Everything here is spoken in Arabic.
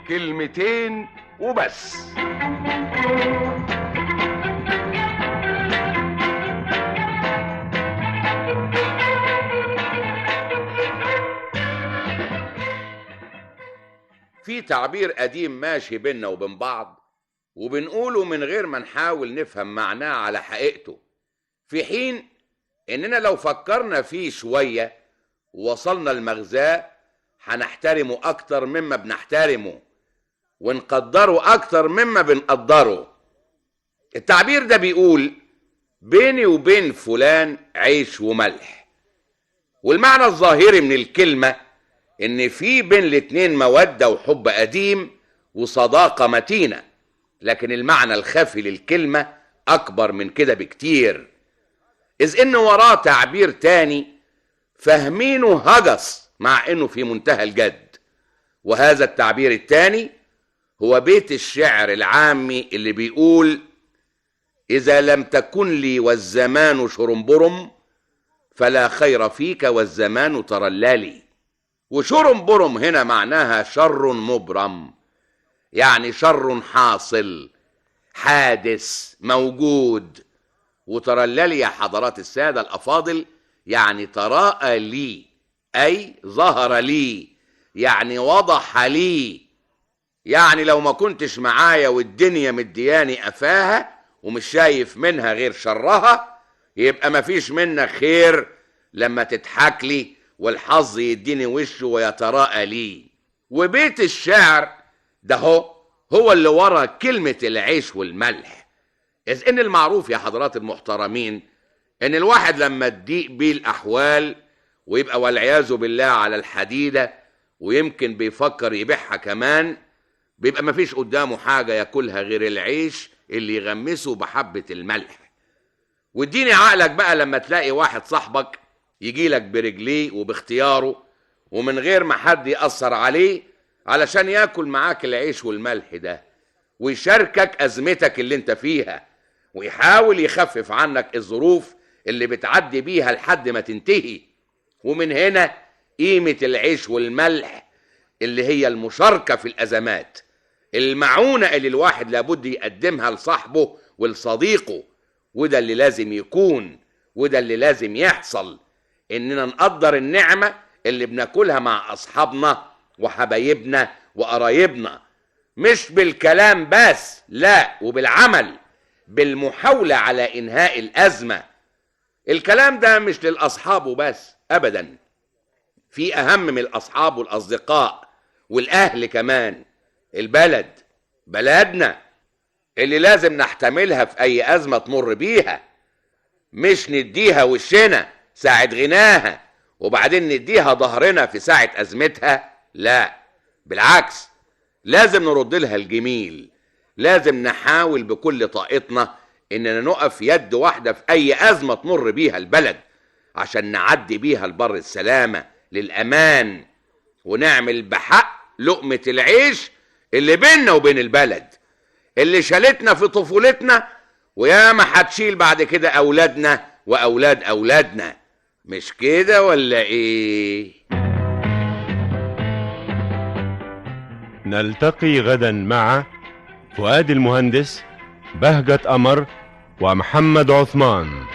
كلمتين وبس. في تعبير قديم ماشي بينا وبين بعض وبنقوله من غير ما نحاول نفهم معناه على حقيقته، في حين اننا لو فكرنا فيه شوية ووصلنا لمغزاه هنحترمه اكتر مما بنحترمه ونقدره اكتر مما بنقدره. التعبير ده بيقول بيني وبين فلان عيش وملح، والمعنى الظاهري من الكلمة ان في بين الاتنين مودة وحب قديم وصداقة متينة، لكن المعنى الخفي للكلمة اكبر من كده بكتير، اذ ان وراه تعبير تاني فاهمينه هجس مع انه في منتهى الجد. وهذا التعبير التاني هو بيت الشعر العامي اللي بيقول اذا لم تكن لي والزمان شرنبرم فلا خير فيك والزمان ترللي. وشرنبرم هنا معناها شر مبرم، يعني شر حاصل حادث موجود. وترللي يا حضرات السادة الأفاضل يعني تراءى لي، أي ظهر لي، يعني وضح لي. يعني لو ما كنتش معايا والدنيا مدياني قفاها ومش شايف منها غير شرها، يبقى مفيش منك خير لما تضحك لي والحظ يديني وشه ويتراءى لي. وبيت الشعر ده هو اللي ورا كلمة العيش والملح، إذ إن المعروف يا حضرات المحترمين إن الواحد لما تضيق بيه الأحوال ويبقى والعياذ بالله على الحديدة ويمكن بيفكر يبيعها كمان، بيبقى مفيش قدامه حاجة ياكلها غير العيش اللي يغمسه بحبة الملح. واديني عقلك بقى لما تلاقي واحد صاحبك يجيلك برجليه وباختياره ومن غير ما حد يأثر عليه علشان ياكل معاك العيش والملح ده، ويشاركك أزمتك اللي انت فيها، ويحاول يخفف عنك الظروف اللي بتعدي بيها لحد ما تنتهي. ومن هنا قيمة العيش والملح اللي هي المشاركة في الأزمات، المعونة اللي الواحد لابد يقدمها لصاحبه ولصديقه. وده اللي لازم يكون، وده اللي لازم يحصل، إننا نقدر النعمة اللي بناكلها مع أصحابنا وحبايبنا وقرايبنا، مش بالكلام بس، لا، وبالعمل، بالمحاولة على إنهاء الأزمة. الكلام ده مش للأصحاب وبس أبدا، في أهم من الأصحاب والأصدقاء والأهل كمان. البلد، بلدنا اللي لازم نحتملها في أي أزمة تمر بيها، مش نديها وشنا ساعة غناها وبعدين نديها ظهرنا في ساعة أزمتها، لا، بالعكس، لازم نرد لها الجميل. لازم نحاول بكل طاقتنا إننا نقف يد واحدة في أي أزمة تمر بيها البلد عشان نعدي بيها البر السلامة للأمان، ونعمل بحق لقمة العيش اللي بيننا وبين البلد اللي شالتنا في طفولتنا وياما هتشيل بعد كده أولادنا وأولاد أولادنا. مش كده ولا إيه؟ نلتقي غدا مع فؤاد المهندس، بهجة قمر، ومحمد عثمان.